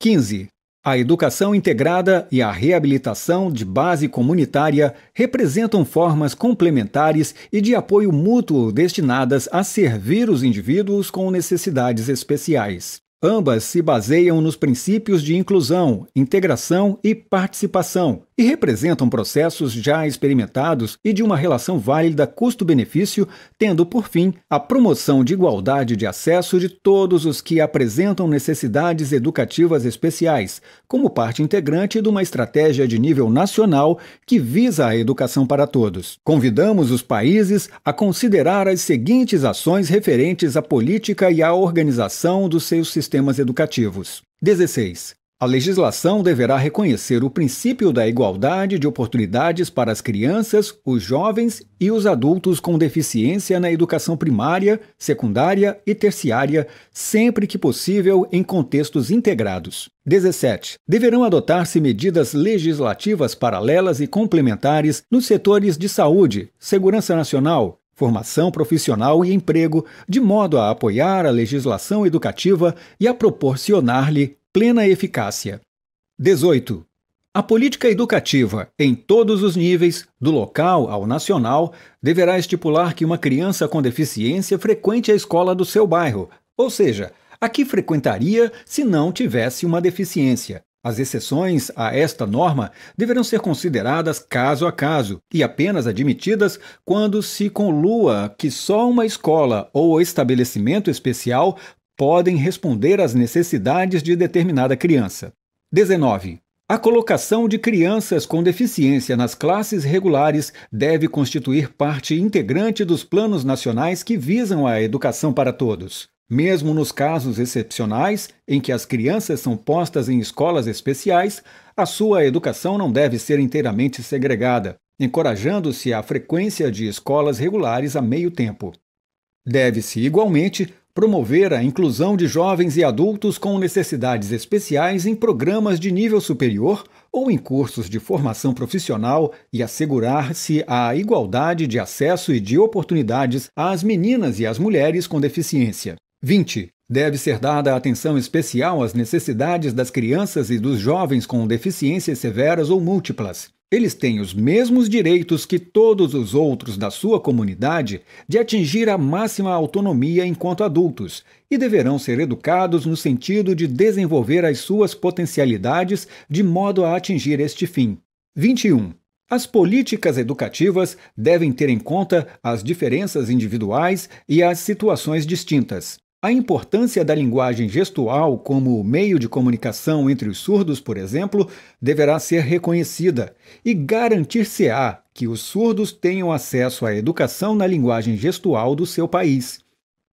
15. A educação integrada e a reabilitação de base comunitária representam formas complementares e de apoio mútuo destinadas a servir os indivíduos com necessidades especiais. Ambas se baseiam nos princípios de inclusão, integração e participação e representam processos já experimentados e de uma relação válida custo-benefício, tendo por fim a promoção de igualdade de acesso de todos os que apresentam necessidades educativas especiais, como parte integrante de uma estratégia de nível nacional que visa a educação para todos. Convidamos os países a considerar as seguintes ações referentes à política e à organização dos seus sistemas educativos. 16. A legislação deverá reconhecer o princípio da igualdade de oportunidades para as crianças, os jovens e os adultos com deficiência na educação primária, secundária e terciária, sempre que possível em contextos integrados. 17. Deverão adotar-se medidas legislativas paralelas e complementares nos setores de saúde, segurança nacional, formação profissional e emprego, de modo a apoiar a legislação educativa e a proporcionar-lhe plena eficácia. 18. A política educativa, em todos os níveis, do local ao nacional, deverá estipular que uma criança com deficiência frequente a escola do seu bairro, ou seja, a que frequentaria se não tivesse uma deficiência. As exceções a esta norma deverão ser consideradas caso a caso e apenas admitidas quando se conlua que só uma escola ou estabelecimento especial podem responder às necessidades de determinada criança. 19. A colocação de crianças com deficiência nas classes regulares deve constituir parte integrante dos planos nacionais que visam a educação para todos. Mesmo nos casos excepcionais em que as crianças são postas em escolas especiais, a sua educação não deve ser inteiramente segregada, encorajando-se a frequência de escolas regulares a meio tempo. Deve-se, igualmente, promover a inclusão de jovens e adultos com necessidades especiais em programas de nível superior ou em cursos de formação profissional e assegurar-se a igualdade de acesso e de oportunidades às meninas e às mulheres com deficiência. 20. Deve ser dada atenção especial às necessidades das crianças e dos jovens com deficiências severas ou múltiplas. Eles têm os mesmos direitos que todos os outros da sua comunidade de atingir a máxima autonomia enquanto adultos e deverão ser educados no sentido de desenvolver as suas potencialidades de modo a atingir este fim. 21. As políticas educativas devem ter em conta as diferenças individuais e as situações distintas. A importância da linguagem gestual como meio de comunicação entre os surdos, por exemplo, deverá ser reconhecida e garantir-se-á que os surdos tenham acesso à educação na linguagem gestual do seu país.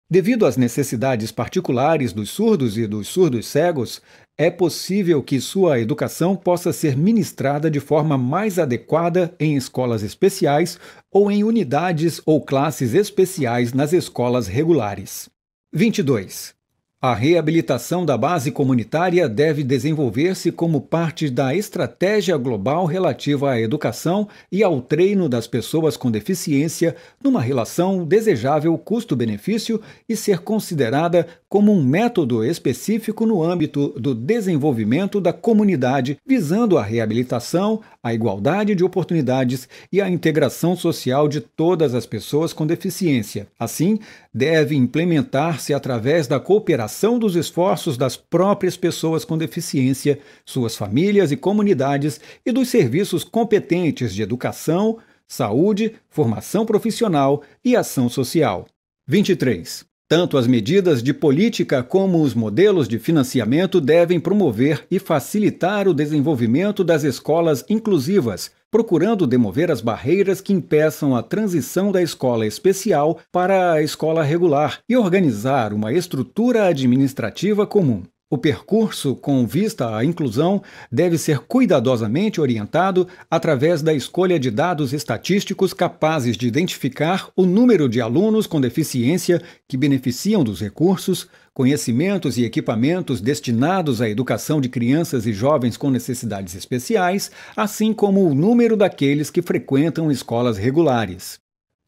Devido às necessidades particulares dos surdos e dos surdos cegos, é possível que sua educação possa ser ministrada de forma mais adequada em escolas especiais ou em unidades ou classes especiais nas escolas regulares. 22. A reabilitação da base comunitária deve desenvolver-se como parte da estratégia global relativa à educação e ao treino das pessoas com deficiência numa relação desejável custo-benefício e ser considerada como um método específico no âmbito do desenvolvimento da comunidade, visando a reabilitação, a igualdade de oportunidades e a integração social de todas as pessoas com deficiência. Assim, deve implementar-se através da cooperação dos esforços das próprias pessoas com deficiência, suas famílias e comunidades e dos serviços competentes de educação, saúde, formação profissional e ação social. 23. Tanto as medidas de política como os modelos de financiamento devem promover e facilitar o desenvolvimento das escolas inclusivas, procurando demover as barreiras que impeçam a transição da escola especial para a escola regular e organizar uma estrutura administrativa comum. O percurso com vista à inclusão deve ser cuidadosamente orientado através da escolha de dados estatísticos capazes de identificar o número de alunos com deficiência que beneficiam dos recursos, conhecimentos e equipamentos destinados à educação de crianças e jovens com necessidades especiais, assim como o número daqueles que frequentam escolas regulares.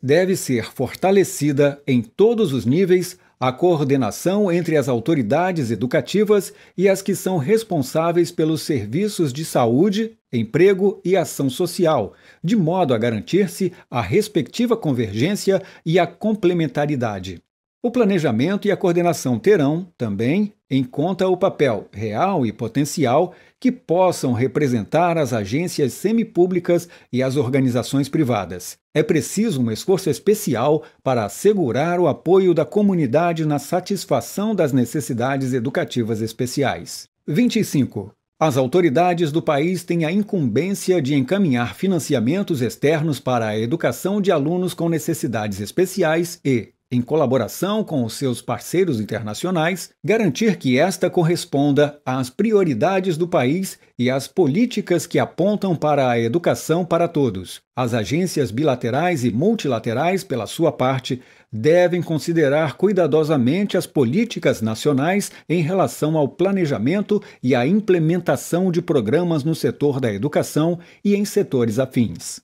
Deve ser fortalecida em todos os níveis a coordenação entre as autoridades educativas e as que são responsáveis pelos serviços de saúde, emprego e ação social, de modo a garantir-se a respectiva convergência e a complementaridade. O planejamento e a coordenação terão, também, em conta o papel real e potencial que possam representar as agências semipúblicas e as organizações privadas. É preciso um esforço especial para assegurar o apoio da comunidade na satisfação das necessidades educativas especiais. 25. As autoridades do país têm a incumbência de encaminhar financiamentos externos para a educação de alunos com necessidades especiais e, em colaboração com os seus parceiros internacionais, garantir que esta corresponda às prioridades do país e às políticas que apontam para a educação para todos. As agências bilaterais e multilaterais, pela sua parte, devem considerar cuidadosamente as políticas nacionais em relação ao planejamento e à implementação de programas no setor da educação e em setores afins.